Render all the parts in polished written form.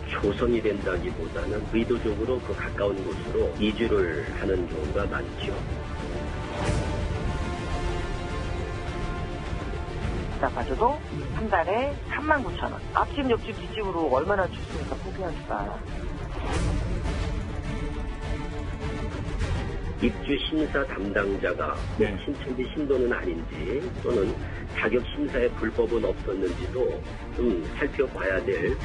조성이 된다기보다는 의도적으로 그 가까운 곳으로 이주를 하는 경우가 많죠. 가져도 한 달에 39,000원. 앞집 옆집 뒷집으로 얼마나 줬으니까 포기할까. 입주 심사 담당자가 신천지 신도는 아닌지 또는 자격 심사에 불법은 없었는지도 좀 살펴봐야 될.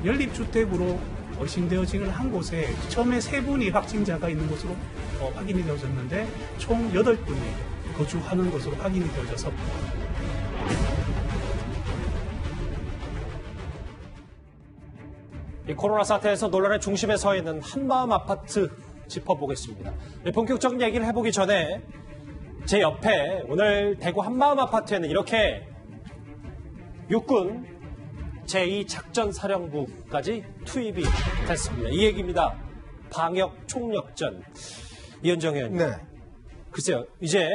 연립주택으로 신대어지를 한 곳에 처음에 3분이 확진자가 있는 것으로 확인이 되어졌는데 총 8분이 거주하는 것으로 확인이 되어져서 이 코로나 사태에서 논란의 중심에 서 있는 한마음 아파트 짚어보겠습니다. 본격적인 얘기를 해보기 전에 제 옆에 오늘 대구 한마음 아파트에는 이렇게 육군 제2작전사령부까지 투입이 됐습니다. 이 얘기입니다. 방역 총력전. 이현정 의원님. 네. 글쎄요. 이제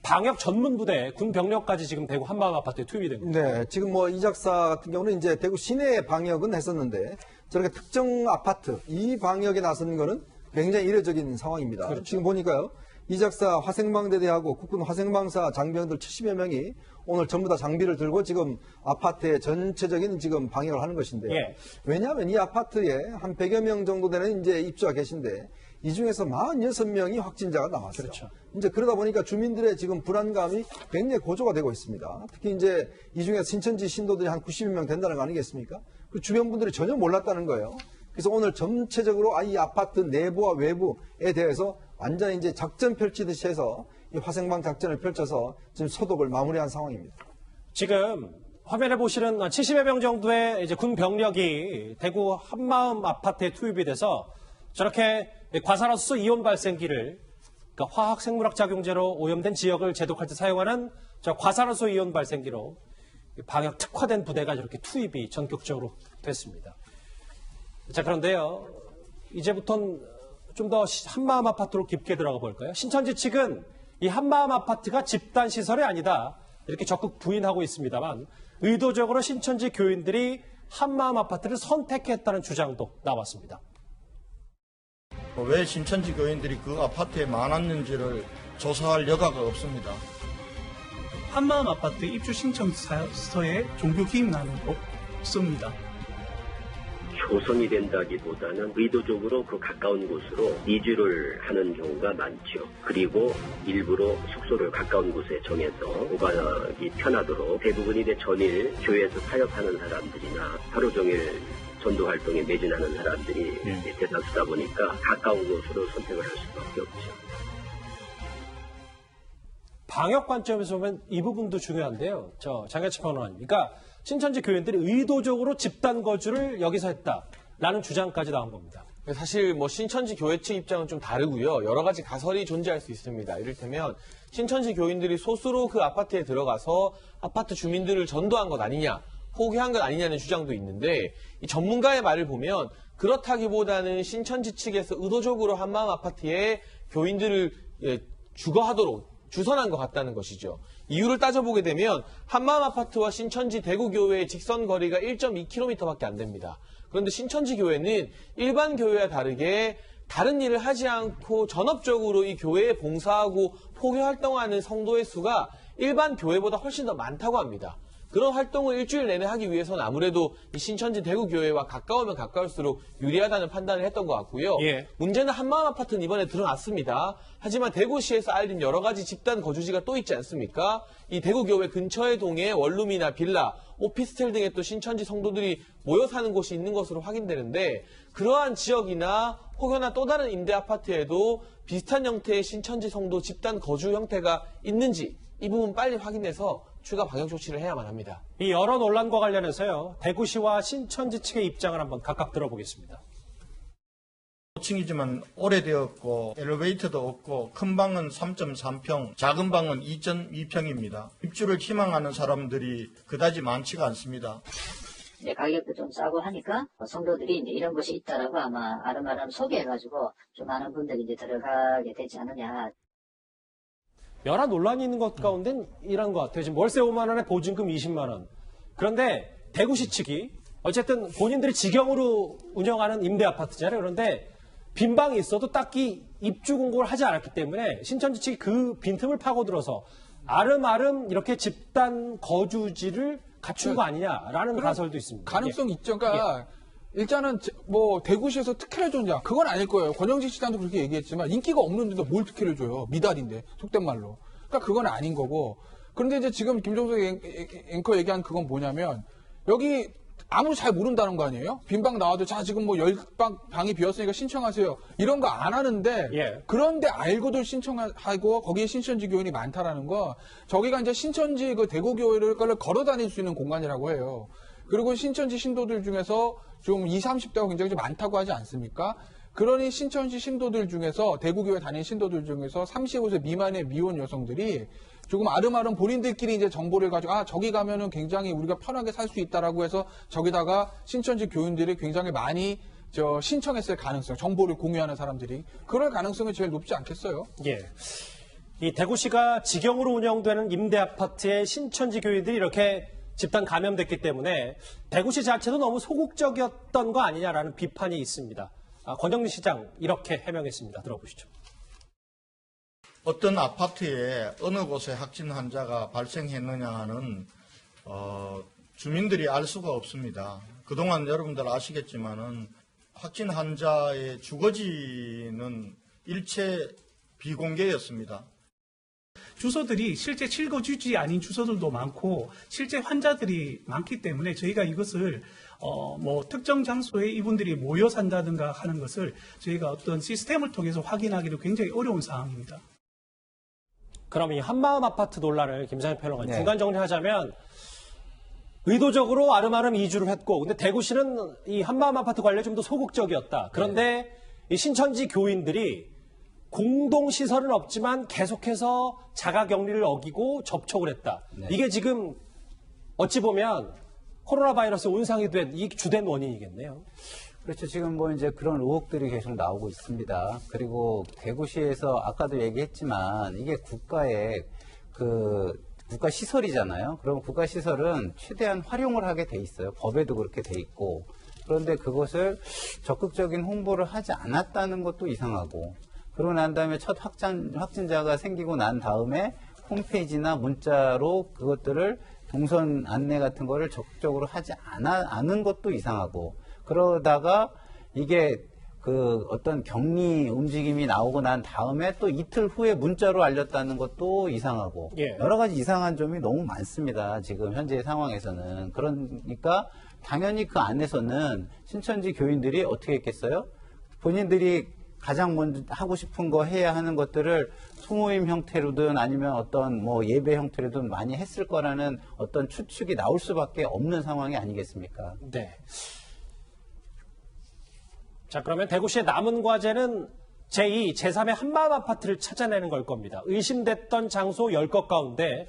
방역 전문부대 군 병력까지 지금 대구 한마음 아파트에 투입이 된 겁니다. 네. 지금 이 작사 같은 경우는 이제 대구 시내 방역은 했었는데 저렇게 특정 아파트 이 방역에 나서는 거는 굉장히 이례적인 상황입니다. 그렇죠. 지금 보니까요. 이 작사 화생방대대하고 국군 화생방사 장병들 70여 명이 오늘 전부 다 장비를 들고 지금 아파트의 전체적인 지금 방역을 하는 것인데 예. 왜냐하면 이 아파트에 한 100여 명 정도 되는 이제 입주가 계신데 이 중에서 46명이 확진자가 나왔어요. 그렇죠. 이제 그러다 보니까 주민들의 지금 불안감이 굉장히 고조가 되고 있습니다. 특히 이제 이 중에 신천지 신도들이 한 90명 된다는 거 아니겠습니까? 그 주변 분들이 전혀 몰랐다는 거예요. 그래서 오늘 전체적으로 이 아파트 내부와 외부에 대해서 완전히 이제 작전 펼치듯이 해서 이 화생방 작전을 펼쳐서 지금 소독을 마무리한 상황입니다. 지금 화면에 보시는 70여 명 정도의 이제 군 병력이 대구 한마음 아파트에 투입이 돼서 저렇게 과산화수소 이온 발생기를 그러니까 화학생물학 작용제로 오염된 지역을 제독할 때 사용하는 저 과산화수소 이온 발생기로 방역 특화된 부대가 저렇게 투입이 전격적으로 됐습니다. 자, 그런데요. 이제부터는 좀 더 한마음 아파트로 깊게 들어가 볼까요? 신천지 측은 이 한마음 아파트가 집단 시설이 아니다. 이렇게 적극 부인하고 있습니다만 의도적으로 신천지 교인들이 한마음 아파트를 선택했다는 주장도 나왔습니다. 왜 신천지 교인들이 그 아파트에 많았는지를 조사할 여가가 없습니다. 한마음 아파트 입주 신청서에 종교 기입 난이도 없습니다. 조성이 된다기보다는 의도적으로 그 가까운 곳으로 이주를 하는 경우가 많죠. 그리고 일부러 숙소를 가까운 곳에 정해서 오가기 편하도록 대부분이 이제 전일 교회에서 사역하는 사람들이나 하루 종일 전도 활동에 매진하는 사람들이 대다수다 보니까 가까운 곳으로 선택을 할 수밖에 없죠. 방역 관점에서 보면 이 부분도 중요한데요. 장혜철 변호사님. 그러니까 신천지 교인들이 의도적으로 집단 거주를 여기서 했다라는 주장까지 나온 겁니다. 사실 신천지 교회 측 입장은 좀 다르고요. 여러 가지 가설이 존재할 수 있습니다. 이를테면 신천지 교인들이 소수로 그 아파트에 들어가서 아파트 주민들을 전도한 것 아니냐, 포기한 것 아니냐는 주장도 있는데 이 전문가의 말을 보면 그렇다기보다는 신천지 측에서 의도적으로 한마음 아파트에 교인들을 주거하도록 주선한 것 같다는 것이죠. 이유를 따져보게 되면 한마음 아파트와 신천지 대구교회의 직선 거리가 1.2km밖에 안 됩니다. 그런데 신천지 교회는 일반 교회와 다르게 다른 일을 하지 않고 전업적으로 이 교회에 봉사하고 포교 활동하는 성도의 수가 일반 교회보다 훨씬 더 많다고 합니다. 그런 활동을 일주일 내내 하기 위해서는 아무래도 이 신천지 대구교회와 가까우면 가까울수록 유리하다는 판단을 했던 것 같고요. 예. 문제는 한마음 아파트는 이번에 드러났습니다. 하지만 대구시에서 알린 여러 가지 집단 거주지가 또 있지 않습니까? 이 대구교회 근처의 동에 원룸이나 빌라, 오피스텔 등의 또 신천지 성도들이 모여 사는 곳이 있는 것으로 확인되는데 그러한 지역이나 혹여나 또 다른 임대 아파트에도 비슷한 형태의 신천지 성도 집단 거주 형태가 있는지 이 부분 빨리 확인해서 추가 방역 조치를 해야만 합니다. 이 여러 논란과 관련해서요. 대구시와 신천지 측의 입장을 한번 각각 들어보겠습니다. 5층이지만 오래되었고 엘리베이터도 없고 큰 방은 3.3평, 작은 방은 2.2평입니다. 입주를 희망하는 사람들이 그다지 많지가 않습니다. 이제 가격도 좀 싸고 하니까 성도들이 이제 이런 곳이 있다라고 아마 아름아름 소개해가지고 좀 많은 분들이 이제 들어가게 되지 않느냐. 여러 논란이 있는 것 가운데는 이런 것 같아요. 지금 월세 5만 원에 보증금 20만 원. 그런데 대구시 측이 어쨌든 본인들이 직영으로 운영하는 임대 아파트잖아요. 그런데 빈방이 있어도 딱히 입주 공고를 하지 않았기 때문에 신천지 측이 그 빈틈을 파고들어서 아름아름 이렇게 집단 거주지를 갖춘 거 아니냐라는 가설도 있습니다. 가능성이 있죠. 그러니까 일단은 뭐 대구시에서 특혜를 줬냐 그건 아닐 거예요. 권영진 시장도 그렇게 얘기했지만 인기가 없는데도 뭘 특혜를 줘요. 미달인데 속된 말로. 그러니까 그건 아닌 거고. 그런데 이제 지금 김종석 앵커 얘기한 그건 뭐냐면 여기 아무도 잘 모른다는 거 아니에요? 빈방 나와도 자 지금 뭐 10방이 비었으니까 신청하세요. 이런 거 안 하는데 그런데 알고도 신청하고 거기에 신천지 교인이 많다라는 거 저기가 이제 신천지 그 대구교회를 걸어 다닐 수 있는 공간이라고 해요. 그리고 신천지 신도들 중에서 좀 20, 30대가 굉장히 좀 많다고 하지 않습니까? 그러니 신천지 신도들 중에서 대구교회 다니는 신도들 중에서 35세 미만의 미혼 여성들이 조금 아름아름 본인들끼리 이제 정보를 가지고 저기 가면은 굉장히 우리가 편하게 살 수 있다라고 해서 저기다가 신천지 교인들이 굉장히 많이 신청했을 가능성, 정보를 공유하는 사람들이 그럴 가능성이 제일 높지 않겠어요? 예. 이 대구시가 직영으로 운영되는 임대 아파트에 신천지 교인들이 이렇게 집단 감염됐기 때문에 대구시 자체도 너무 소극적이었던 거 아니냐라는 비판이 있습니다. 권영진 시장 이렇게 해명했습니다. 들어보시죠. 어떤 아파트에 어느 곳에 확진 환자가 발생했느냐는 주민들이 알 수가 없습니다. 그동안 여러분들 아시겠지만은 확진 환자의 주거지는 일체 비공개였습니다. 주소들이 실제 실거주지 아닌 주소들도 많고 실제 환자들이 많기 때문에 저희가 이것을 뭐 특정 장소에 이분들이 모여 산다든가 하는 것을 저희가 어떤 시스템을 통해서 확인하기도 굉장히 어려운 상황입니다. 그럼 이 한마음 아파트 논란을 김상현 평론가님 중간 정리하자면 의도적으로 아름아름 이주를 했고 근데 대구시는 이 한마음 아파트 관리에 좀 더 소극적이었다. 그런데 이 신천지 교인들이 공동시설은 없지만 계속해서 자가격리를 어기고 접촉을 했다. 이게 지금 어찌 보면 코로나 바이러스 온상이 된 이 주된 원인이겠네요. 그렇죠. 지금 뭐 이제 그런 의혹들이 계속 나오고 있습니다. 그리고 대구시에서 아까도 얘기했지만 이게 국가의 국가 시설이잖아요. 그럼 국가 시설은 최대한 활용을 하게 돼 있어요. 법에도 그렇게 돼 있고. 그런데 그것을 적극적인 홍보를 하지 않았다는 것도 이상하고. 그러고 난 다음에 첫 확진자가 생기고 난 다음에 홈페이지나 문자로 그것들을 동선 안내 같은 거를 적극적으로 하지 않은 것도 이상하고. 그러다가 이게 어떤 격리 움직임이 나오고 난 다음에 또 이틀 후에 문자로 알렸다는 것도 이상하고 여러 가지 이상한 점이 너무 많습니다. 지금 현재 상황에서는. 그러니까 당연히 그 안에서는 신천지 교인들이 어떻게 했겠어요? 본인들이 가장 먼저 하고 싶은 거 해야 하는 것들을 소모임 형태로든 아니면 어떤 뭐 예배 형태로든 많이 했을 거라는 어떤 추측이 나올 수밖에 없는 상황이 아니겠습니까? 네. 자, 그러면 대구시의 남은 과제는 제2, 제3의 한마음 아파트를 찾아내는 걸 겁니다. 의심됐던 장소 10곳 가운데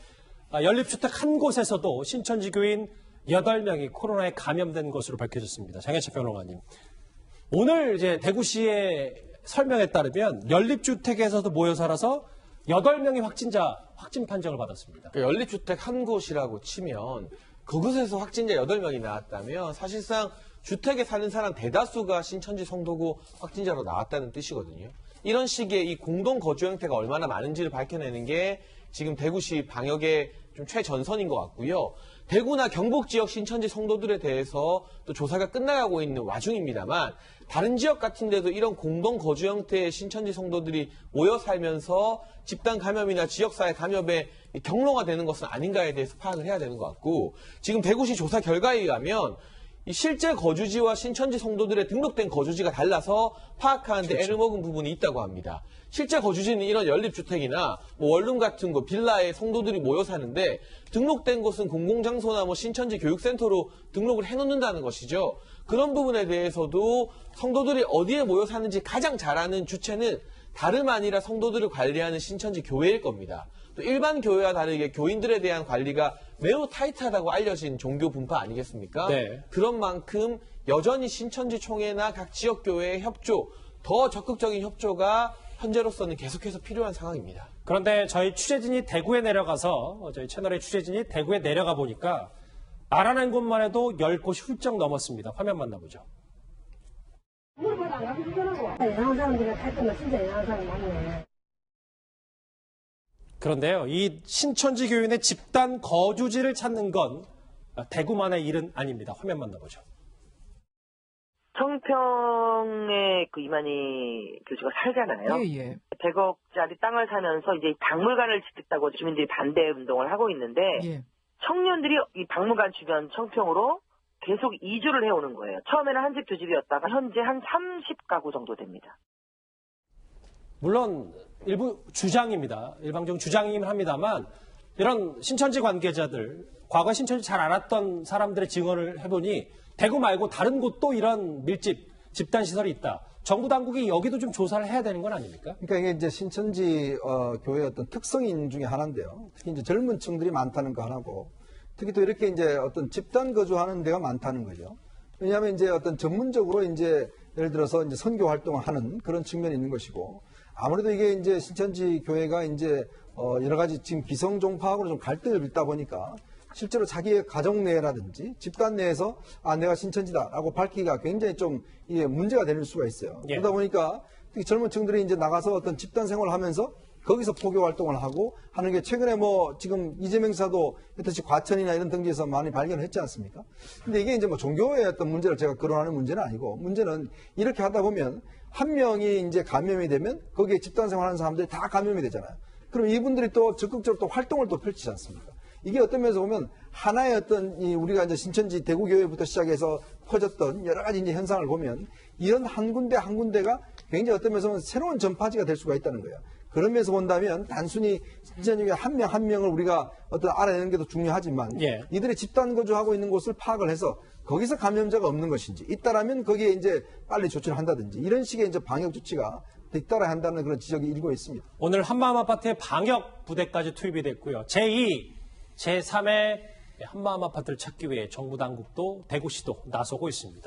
연립주택 한 곳에서도 신천지 교인 8명이 코로나에 감염된 것으로 밝혀졌습니다. 장혜철 평론가님. 오늘 이제 대구시의 설명에 따르면 연립주택에서도 모여 살아서 8명의 확진 판정을 받았습니다. 그러니까 연립주택 한 곳이라고 치면 그곳에서 확진자 8명이 나왔다면 사실상 주택에 사는 사람 대다수가 신천지 성도고 확진자로 나왔다는 뜻이거든요. 이런 식의 이 공동 거주 형태가 얼마나 많은지를 밝혀내는 게 지금 대구시 방역의 좀 최전선인 것 같고요. 대구나 경북 지역 신천지 성도들에 대해서 또 조사가 끝나가고 있는 와중입니다만 다른 지역 같은 데도 이런 공동 거주 형태의 신천지 성도들이 모여 살면서 집단 감염이나 지역사회 감염의 경로가 되는 것은 아닌가에 대해서 파악을 해야 되는 것 같고 지금 대구시 조사 결과에 의하면 이 실제 거주지와 신천지 성도들의 등록된 거주지가 달라서 파악하는데 애를 먹은 부분이 있다고 합니다. 실제 거주지는 이런 연립주택이나 뭐 원룸 같은 거 빌라에 성도들이 모여 사는데 등록된 곳은 공공장소나 뭐 신천지 교육센터로 등록을 해놓는다는 것이죠. 그런 부분에 대해서도 성도들이 어디에 모여 사는지 가장 잘 아는 주체는 다름 아니라 성도들을 관리하는 신천지 교회일 겁니다. 또 일반 교회와 다르게 교인들에 대한 관리가 매우 타이트하다고 알려진 종교 분파 아니겠습니까? 네. 그런 만큼 여전히 신천지 총회나 각 지역 교회의 협조, 더 적극적인 협조가 현재로서는 계속해서 필요한 상황입니다. 그런데 저희 취재진이 대구에 내려가서 저희 채널의 취재진이 대구에 내려가 보니까 알아낸 곳만 해도 10곳이 훌쩍 넘었습니다. 화면 만나보죠. 그런데요, 이 신천지 교인의 집단 거주지를 찾는 건 대구만의 일은 아닙니다. 화면 만나보죠. 청평에 그 이만희 교수가 살잖아요. 예. 100억짜리 땅을 사면서 이제 박물관을 짓겠다고 주민들이 반대 운동을 하고 있는데 예. 청년들이 이 박물관 주변 청평으로 계속 이주를 해오는 거예요. 처음에는 한 집 두 집이었다가 현재 한 30가구 정도 됩니다. 물론 일부 주장입니다. 일방적인 주장이긴 합니다만 이런 신천지 관계자들, 과거 신천지 잘 알았던 사람들의 증언을 해보니 대구 말고 다른 곳도 이런 밀집 집단시설이 있다. 정부 당국이 여기도 좀 조사를 해야 되는 건 아닙니까? 그러니까 이게 이제 신천지 교회의 어떤 특성인 중에 하나인데요. 특히 이제 젊은 층들이 많다는 거 하나고, 특히 또 이렇게 이제 어떤 집단 거주하는 데가 많다는 거죠. 왜냐하면 이제 어떤 전문적으로 이제 예를 들어서 이제 선교 활동을 하는 그런 측면이 있는 것이고, 아무래도 이게 이제 신천지 교회가 이제 여러 가지 지금 기성종파하고는 좀 갈등을 빚다 보니까 실제로 자기의 가정 내라든지 집단 내에서 내가 신천지다라고 밝히기가 굉장히 좀 이게 문제가 될 수가 있어요. 예. 그러다 보니까 특히 젊은 층들이 이제 나가서 어떤 집단 생활을 하면서 거기서 포교 활동을 하고 하는 게 최근에 뭐 지금 이재명 지사도 여태치 과천이나 이런 등지에서 많이 발견을 했지 않습니까? 근데 이게 이제 뭐 종교의 어떤 문제를 제가 거론하는 문제는 아니고, 문제는 이렇게 하다 보면 한 명이 이제 감염이 되면 거기에 집단 생활하는 사람들이 다 감염이 되잖아요. 그럼 이분들이 또 적극적으로 또 활동을 또 펼치지 않습니까? 이게 어떤 면에서 보면 하나의 어떤 우리가 이제 신천지 대구교회부터 시작해서 퍼졌던 여러 가지 이제 현상을 보면 이런 한 군데 한 군데가 굉장히 어떤 면에서 보면 새로운 전파지가 될 수가 있다는 거예요. 그런 면에서 본다면 단순히 신천지교회 한 명 한 명을 우리가 어떤 알아내는 게 더 중요하지만 예. 이들이 집단 거주하고 있는 곳을 파악을 해서 거기서 감염자가 없는 것인지 있다라면 거기에 이제 빨리 조치를 한다든지 이런 식의 이제 방역 조치가 뒤따라야 한다는 그런 지적이 일고 있습니다. 오늘 한마음 아파트에 방역 부대까지 투입이 됐고요. 제2, 제3의 한마음 아파트를 찾기 위해 정부 당국도 대구시도 나서고 있습니다.